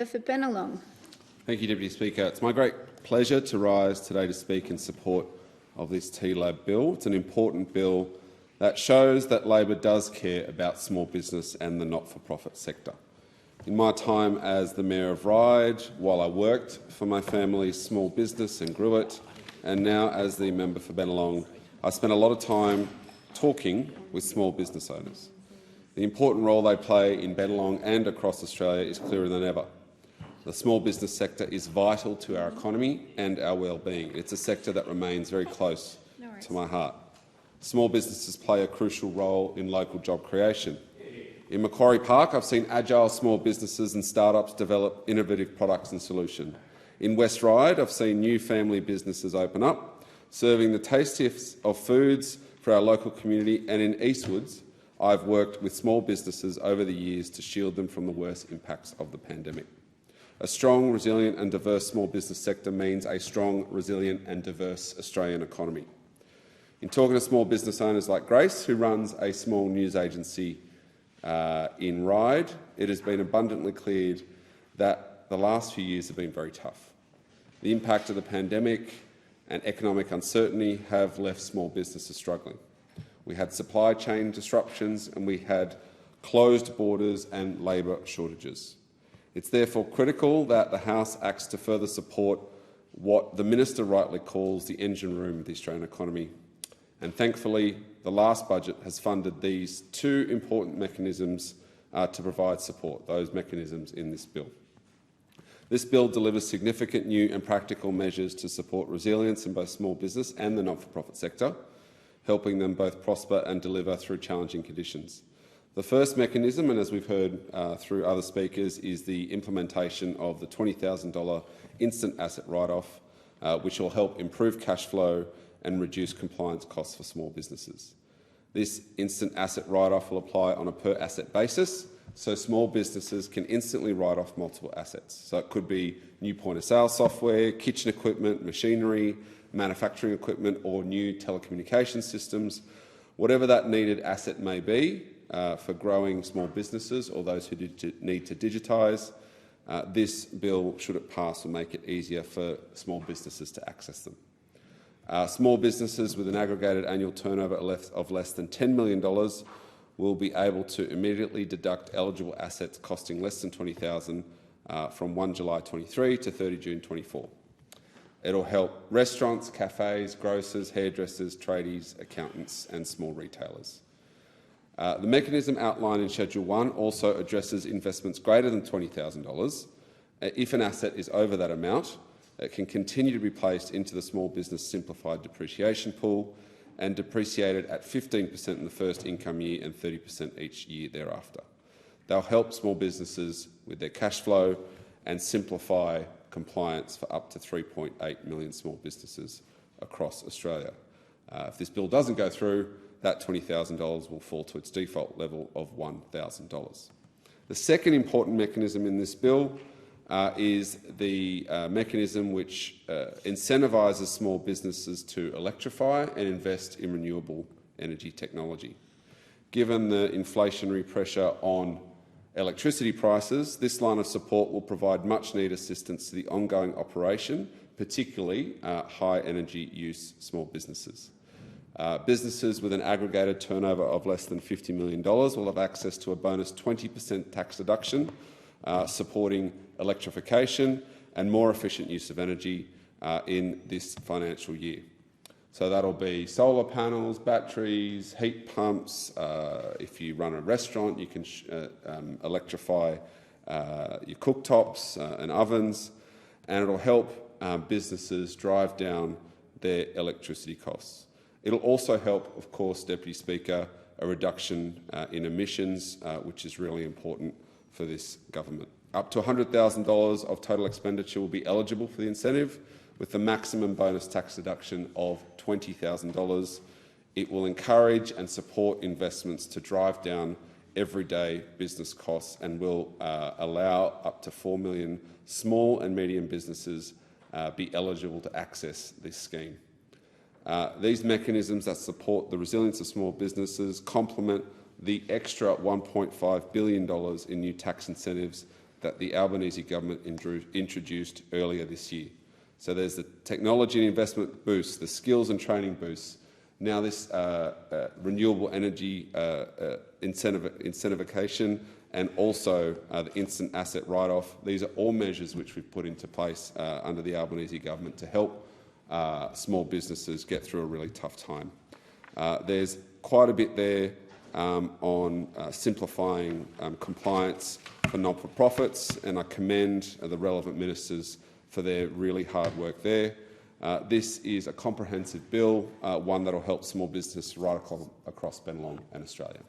For Bennelong. Thank you, Deputy Speaker. It's my great pleasure to rise today to speak in support of this TLAB bill. It's an important bill that shows that Labor does care about small business and the not-for-profit sector. In my time as the Mayor of Ryde, while I worked for my family's small business and grew it, and now as the member for Bennelong, I spent a lot of time talking with small business owners. The important role they play in Bennelong and across Australia is clearer than ever. The small business sector is vital to our economy and our well-being. It's a sector that remains very close to my heart. Small businesses play a crucial role in local job creation. In Macquarie Park, I've seen agile small businesses and startups develop innovative products and solutions. In West Ryde, I've seen new family businesses open up, serving the tastiest of foods for our local community, and in Eastwoods, I've worked with small businesses over the years to shield them from the worst impacts of the pandemic. A strong, resilient and diverse small business sector means a strong, resilient and diverse Australian economy. In talking to small business owners like Grace, who runs a small news agency in Ryde, it has been abundantly clear that the last few years have been very tough. The impact of the pandemic and economic uncertainty have left small businesses struggling. We had supply chain disruptions and we had closed borders and labour shortages. It's therefore critical that the House acts to further support what the Minister rightly calls the engine room of the Australian economy. And thankfully, the last budget has funded these two important mechanisms to provide support, those mechanisms in this bill. This bill delivers significant new and practical measures to support resilience in both small business and the not-for-profit sector, helping them both prosper and deliver through challenging conditions. The first mechanism, and as we've heard through other speakers, is the implementation of the $20,000 instant asset write-off, which will help improve cash flow and reduce compliance costs for small businesses. This instant asset write-off will apply on a per-asset basis, so small businesses can instantly write off multiple assets. So it could be new point-of-sale software, kitchen equipment, machinery, manufacturing equipment or new telecommunication systems. Whatever that needed asset may be for growing small businesses or those who need to digitise, this bill, should it pass, will make it easier for small businesses to access them. Small businesses with an aggregated annual turnover of less than $10 million will be able to immediately deduct eligible assets costing less than $20,000 from 1 July 23 to 30 June 24. It will help restaurants, cafes, grocers, hairdressers, tradies, accountants and small retailers. The mechanism outlined in Schedule 1 also addresses investments greater than $20,000. If an asset is over that amount, it can continue to be placed into the Small Business Simplified Depreciation Pool and depreciated at 15% in the first income year and 30% each year thereafter. They'll help small businesses with their cash flow and simplify compliance for up to 3.8 million small businesses across Australia. If this bill doesn't go through, that $20,000 will fall to its default level of $1,000. The second important mechanism in this bill is the mechanism which incentivises small businesses to electrify and invest in renewable energy technology. Given the inflationary pressure on electricity prices, this line of support will provide much-needed assistance to the ongoing operation, particularly high energy use small businesses. Businesses with an aggregated turnover of less than $50 million will have access to a bonus 20% tax deduction, supporting electrification and more efficient use of energy in this financial year. So that'll be solar panels, batteries, heat pumps. If you run a restaurant, you can electrify your cooktops and ovens, and it'll help businesses drive down their electricity costs. It'll also help, of course, Deputy Speaker, a reduction in emissions, which is really important for this government. Up to $100,000 of total expenditure will be eligible for the incentive, with the maximum bonus tax deduction of $20,000. It will encourage and support investments to drive down everyday business costs and will allow up to 4 million small and medium businesses be eligible to access this scheme. These mechanisms that support the resilience of small businesses complement the extra $1.5 billion in new tax incentives that the Albanese government introduced earlier this year. So there's the technology and investment boost, the skills and training boosts, now this renewable energy incentivification, and also the instant asset write-off. These are all measures which we've put into place under the Albanese government to help small businesses get through a really tough time. There's quite a bit there on simplifying compliance for non-for-profits, and I commend the relevant ministers for their really hard work there. This is a comprehensive bill, one that will help small business right across Bennelong and Australia.